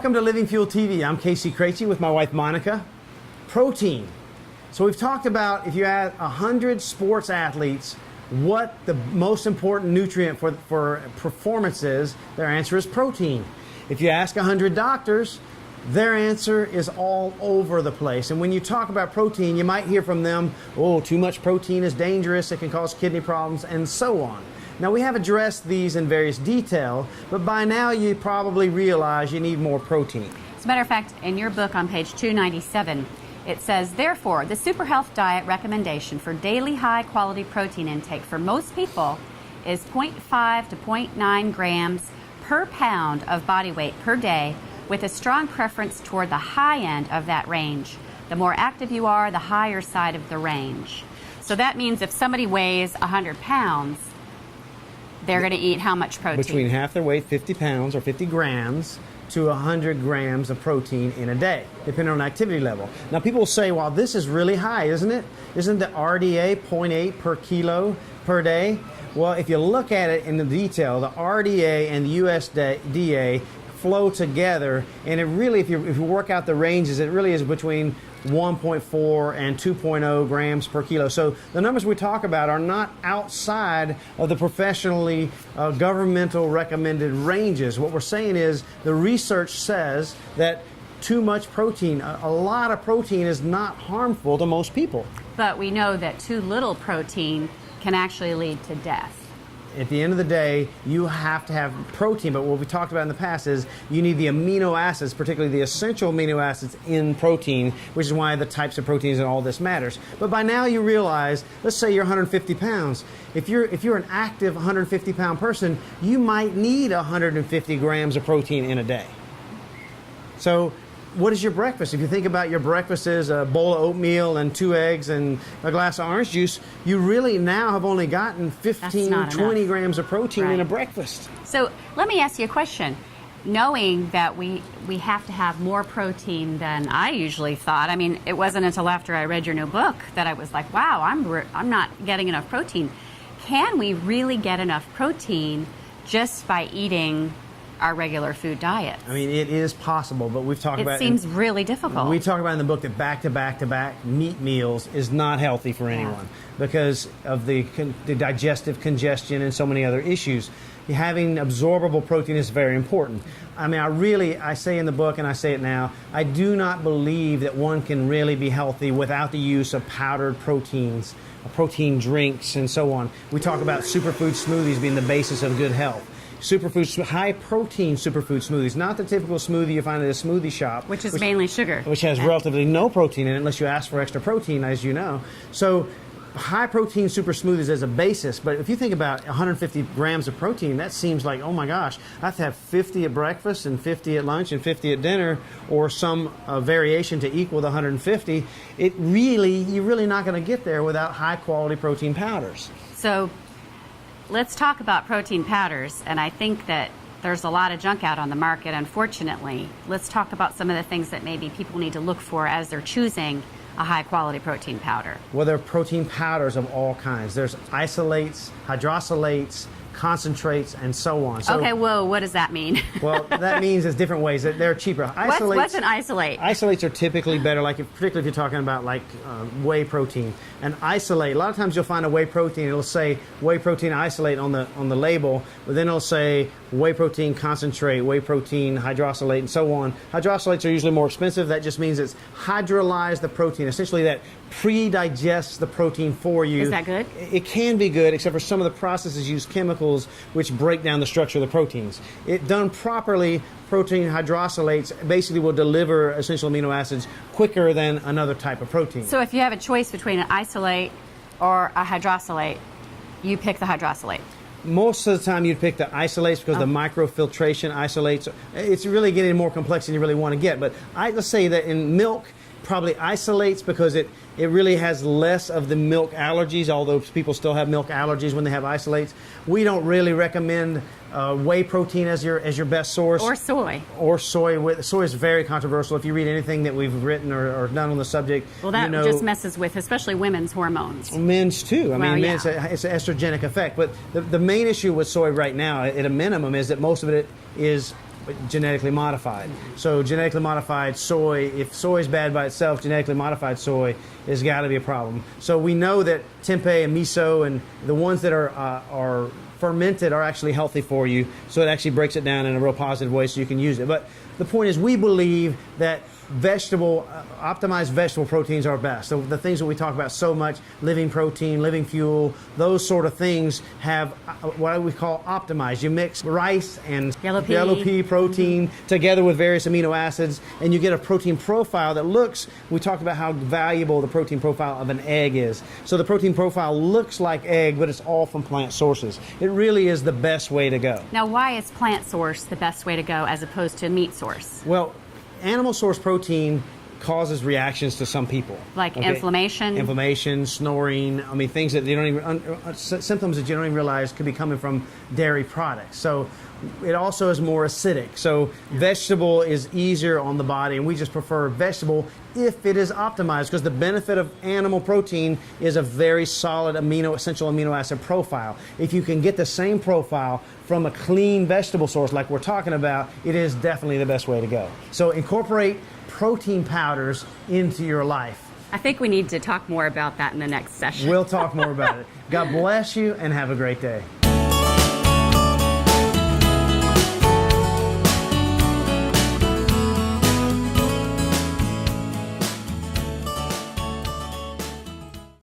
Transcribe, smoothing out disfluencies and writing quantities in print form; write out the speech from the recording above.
Welcome to Living Fuel TV. I'm Casey Craichy with my wife Monica. Protein. So we've talked about, if you add 100 sports athletes, what the most important nutrient for performance is. Their answer is protein. If you ask 100 doctors, their answer is all over the place. And when you talk about protein, you might hear from them, oh, too much protein is dangerous, it can cause kidney problems, and so on. Now, we have addressed these in various detail, but by now you probably realize you need more protein. As a matter of fact, in your book on page 297, it says, therefore, the Super Health Diet recommendation for daily high-quality protein intake for most people is 0.5 to 0.9 grams per pound of body weight per day, with a strong preference toward the high end of that range. The more active you are, the higher side of the range. So that means if somebody weighs 100 pounds, they're going to eat how much protein? Between half their weight, 50 pounds or 50 grams, to 100 grams of protein in a day, depending on activity level. Now, people will say, well, this is really high, isn't it? Isn't the RDA 0.8 per kilo per day? Well, if you look at it in the detail, the RDA and the USDA flow together, and it really, if you work out the ranges, it really is between 1.4 and 2.0 grams per kilo. So the numbers we talk about are not outside of the professionally governmental recommended ranges. What we're saying is the research says that too much protein, a lot of protein, is not harmful to most people. But we know that too little protein can actually lead to death. At the end of the day, you have to have protein, but what we talked about in the past is you need the amino acids, particularly the essential amino acids in protein, which is why the types of proteins and all this matters. But by now you realize, let's say you're 150 pounds. If you're an active 150-pound person, you might need 150 grams of protein in a day. So what is your breakfast? If you think about your breakfast is a bowl of oatmeal and 2 eggs and a glass of orange juice, you really now have only gotten 15, 20 grams of protein in a breakfast. So let me ask you a question. Knowing that we have to have more protein than I usually thought, I mean, it wasn't until after I read your new book that I was like, wow, I'm not getting enough protein. Can we really get enough protein just by eating our regular food diet? I mean, it is possible, but we've talked about it. Seems really difficult. We talk about in the book that back-to-back-to-back meat meals is not healthy for anyone because of the digestive congestion and so many other issues. Having absorbable protein is very important. I mean, I say in the book, and I say it now, I do not believe that one can really be healthy without the use of powdered proteins, protein drinks, and so on. We talk about superfood smoothies being the basis of good health. Superfood, high-protein superfood smoothies, not the typical smoothie you find at a smoothie shop. Which is mainly sugar. Which has relatively no protein in it unless you ask for extra protein, as you know. So high-protein super smoothies as a basis, but if you think about 150 grams of protein, that seems like, oh my gosh, I have to have 50 at breakfast and 50 at lunch and 50 at dinner, or some variation to equal the 150. You're really not going to get there without high-quality protein powders. So let's talk about protein powders, and I think that there's a lot of junk out on the market, unfortunately. Let's talk about some of the things that maybe people need to look for as they're choosing a high-quality protein powder. Well, there are protein powders of all kinds. There's isolates, hydrosylates, concentrates, and so on. So, okay, whoa, what does that mean? Well, that means there's different ways that they're cheaper. What's an isolate? Isolates are typically better, particularly if you're talking about whey protein. An isolate, a lot of times you'll find a whey protein, it'll say whey protein isolate on the label, but then it'll say whey protein concentrate, whey protein hydrosylate, and so on. Hydrosylates are usually more expensive. That just means it's hydrolyzed the protein. Essentially, that pre-digests the protein for you. Is that good? It can be good, except for some of the processes use chemicals which break down the structure of the proteins. It done properly, protein hydrosylates basically will deliver essential amino acids quicker than another type of protein. So if you have a choice between an isolate or a hydrosylate, you pick the hydrosylate. Most of the time you'd pick the isolates because the microfiltration isolates, it's really getting more complex than you really want to get. But let's say that in milk, probably isolates because it really has less of the milk allergies, although people still have milk allergies when they have isolates. We don't really recommend whey protein as your best source. Or soy. Or soy. Soy is very controversial. If you read anything that we've written or done on the subject, well, that just messes with especially women's hormones. Men's too. I mean, it's an estrogenic effect. But the main issue with soy right now, at a minimum, is that most of it is genetically modified. So genetically modified soy, if soy is bad by itself, genetically modified soy has got to be a problem. So we know that tempeh and miso and the ones that are fermented are actually healthy for you. So it actually breaks it down in a real positive way so you can use it. But the point is, we believe that optimized vegetable proteins are best. So the things that we talk about so much, living protein, living fuel, those sort of things have what we call optimized. You mix rice and yellow pea protein together with various amino acids, and you get a protein profile that looks, we talked about how valuable the protein profile of an egg is. So the protein profile looks like egg, but it's all from plant sources. It really is the best way to go. Now, why is plant source the best way to go as opposed to meat source? Well, animal source protein causes reactions to some people. Like inflammation? Inflammation, snoring, I mean, things that you don't even, symptoms that you don't even realize could be coming from dairy products. So it also is more acidic. So vegetable is easier on the body, and we just prefer vegetable if it is optimized, because the benefit of animal protein is a very solid essential amino acid profile. If you can get the same profile from a clean vegetable source like we're talking about, it is definitely the best way to go. So incorporate protein powders into your life. I think we need to talk more about that in the next session. We'll talk more about it. God bless you and have a great day.